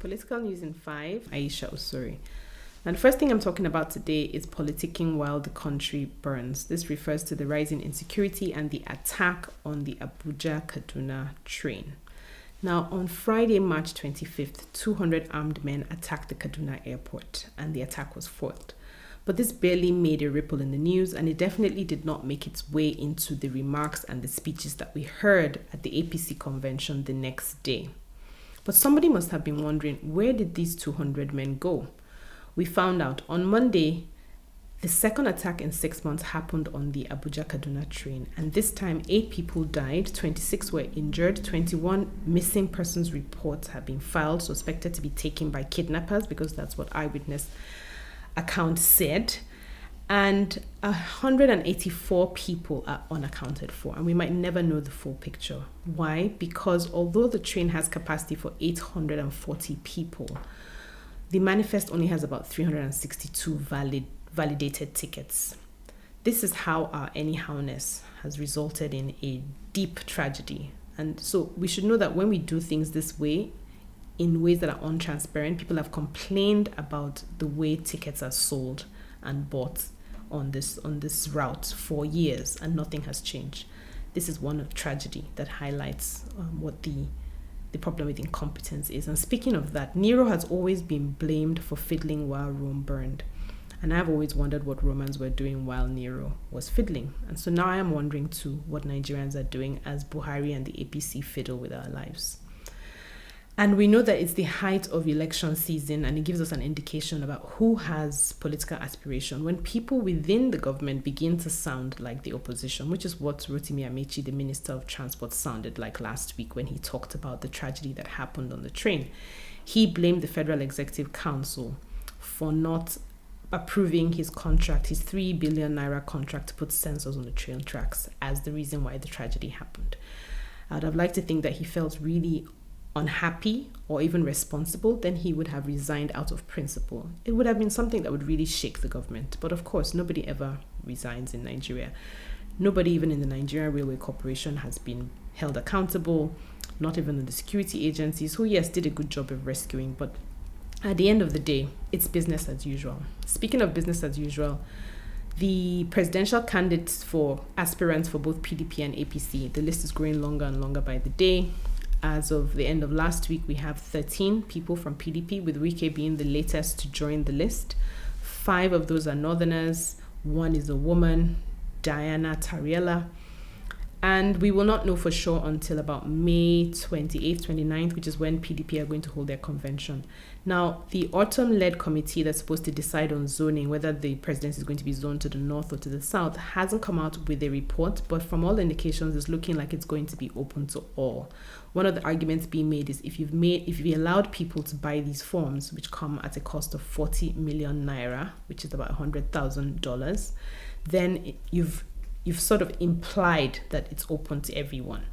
Political News in 5, Ayisha Osori. And the first thing I'm talking about today is politicking while the country burns. This refers to the rising insecurity and the attack on the Abuja-Kaduna train. Now, on Friday, March 25th, 200 armed men attacked the Kaduna airport, and the attack was foiled. But this barely made a ripple in the news, and it definitely did not make its way into the remarks and the speeches that we heard at the APC convention the next day. But somebody must have been wondering, where did these 200 men go? We found out on Monday, the second attack in 6 months happened on the Abuja-Kaduna train. And this time, 8 people died, 26 were injured, 21 missing persons reports have been filed, suspected to be taken by kidnappers, because that's what eyewitness account said. And 184 people are unaccounted for, and we might never know the full picture. Why? Because although the train has capacity for 840 people, the manifest only has about 362 validated tickets. This is how our anyhowness has resulted in a deep tragedy. And so we should know that when we do things this way, in ways that are untransparent, people have complained about the way tickets are sold and bought on this route for years, and nothing has changed. This is one tragedy that highlights what the problem with incompetence is. And speaking of that, Nero has always been blamed for fiddling while Rome burned. And I've always wondered what Romans were doing while Nero was fiddling. And so now I am wondering too what Nigerians are doing as Buhari and the APC fiddle with our lives. And we know that it's the height of election season, and it gives us an indication about who has political aspiration when people within the government begin to sound like the opposition, which is what Rotimi Amaechi, the Minister of Transport, sounded like last week when he talked about the tragedy that happened on the train. He blamed the Federal Executive Council for not approving his contract, his 3 billion naira contract to put sensors on the train tracks, as the reason why the tragedy happened. I would have liked to think that he felt really unhappy or even responsible, then he would have resigned out of principle. It would have been something that would really shake the government. But of course, nobody ever resigns in Nigeria. Nobody even in the Nigerian Railway Corporation has been held accountable, not even the security agencies, who yes, did a good job of rescuing, but at the end of the day, it's business as usual. Speaking of business as usual, the presidential candidates for aspirants for both PDP and APC, the list is growing longer and longer by the day. As of the end of last week, we have 13 people from PDP, with Wike being the latest to join the list. 5 of those are northerners. 1 is a woman, Diana Tariela. And we will not know for sure until about May 28th, 29th, which is when PDP are going to hold their convention. Now, the autumn-led committee that's supposed to decide on zoning, whether the presidency is going to be zoned to the north or to the south, hasn't come out with a report, but from all indications, it's looking like it's going to be open to all. One of the arguments being made is if you allowed people to buy these forms, which come at a cost of 40 million naira, which is about $100,000, then you've sort of implied that it's open to everyone.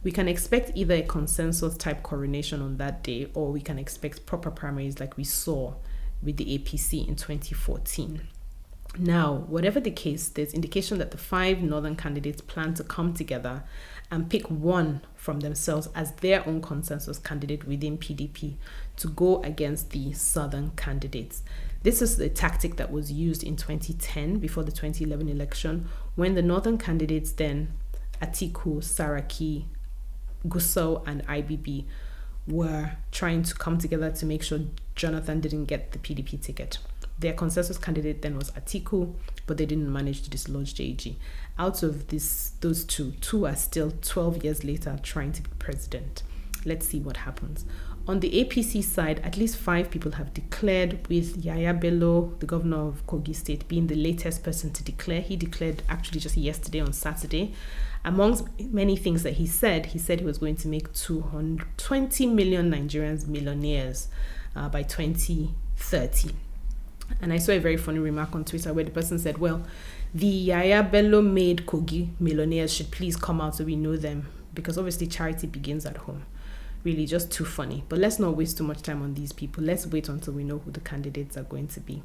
We can expect either a consensus type coronation on that day, or we can expect proper primaries like we saw with the APC in 2014. Now, whatever the case, there's indication that the 5 northern candidates plan to come together and pick one from themselves as their own consensus candidate within PDP to go against the southern candidates. This is the tactic that was used in 2010 before the 2011 election, when the northern candidates then, Atiku, Saraki, Gusau, and IBB, were trying to come together to make sure Jonathan didn't get the PDP ticket. Their consensus candidate then was Atiku, but they didn't manage to dislodge JG. Out of those two are still 12 years later trying to be president. Let's see what happens. On the APC side, at least 5 people have declared, with Yaya Bello, the governor of Kogi State, being the latest person to declare. He declared actually just yesterday on Saturday. Amongst many things that he said he was going to make 20 million Nigerians millionaires by 2030. And I saw a very funny remark on Twitter where the person said, well, the Yaya Bello made Kogi millionaires should please come out so we know them, because obviously charity begins at home. Really just too funny. But let's not waste too much time on these people. Let's wait until we know who the candidates are going to be.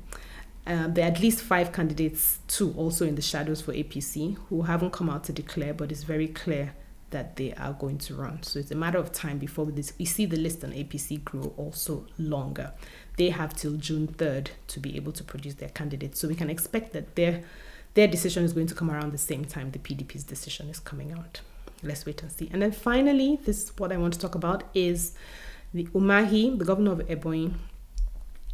There are at least 5 candidates too, also in the shadows for APC, who haven't come out to declare, but it's very clear that they are going to run. So it's a matter of time before we see the list on APC grow also longer. They have till June 3rd to be able to produce their candidates. So we can expect that their decision is going to come around the same time the PDP's decision is coming out. Let's wait and see. And then finally, this what I want to talk about is the Umahi, the governor of Ebonyi,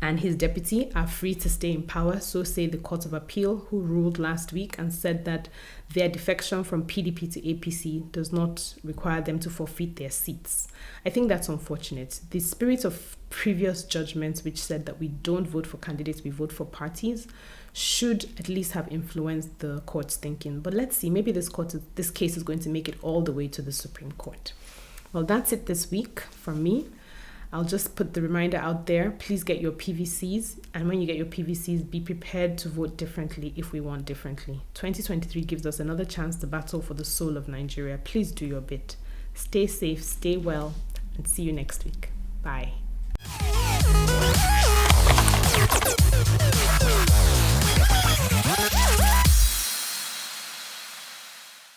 and his deputy are free to stay in power, so say the Court of Appeal, who ruled last week and said that their defection from PDP to APC does not require them to forfeit their seats. I think that's unfortunate. The spirit of previous judgments, which said that we don't vote for candidates, we vote for parties, should at least have influenced the court's thinking. But let's see, maybe this case is going to make it all the way to the Supreme Court. Well, that's it this week from me. I'll just put the reminder out there. Please get your PVCs. And when you get your PVCs, be prepared to vote differently if we want differently. 2023 gives us another chance to battle for the soul of Nigeria. Please do your bit. Stay safe, stay well, and see you next week. Bye.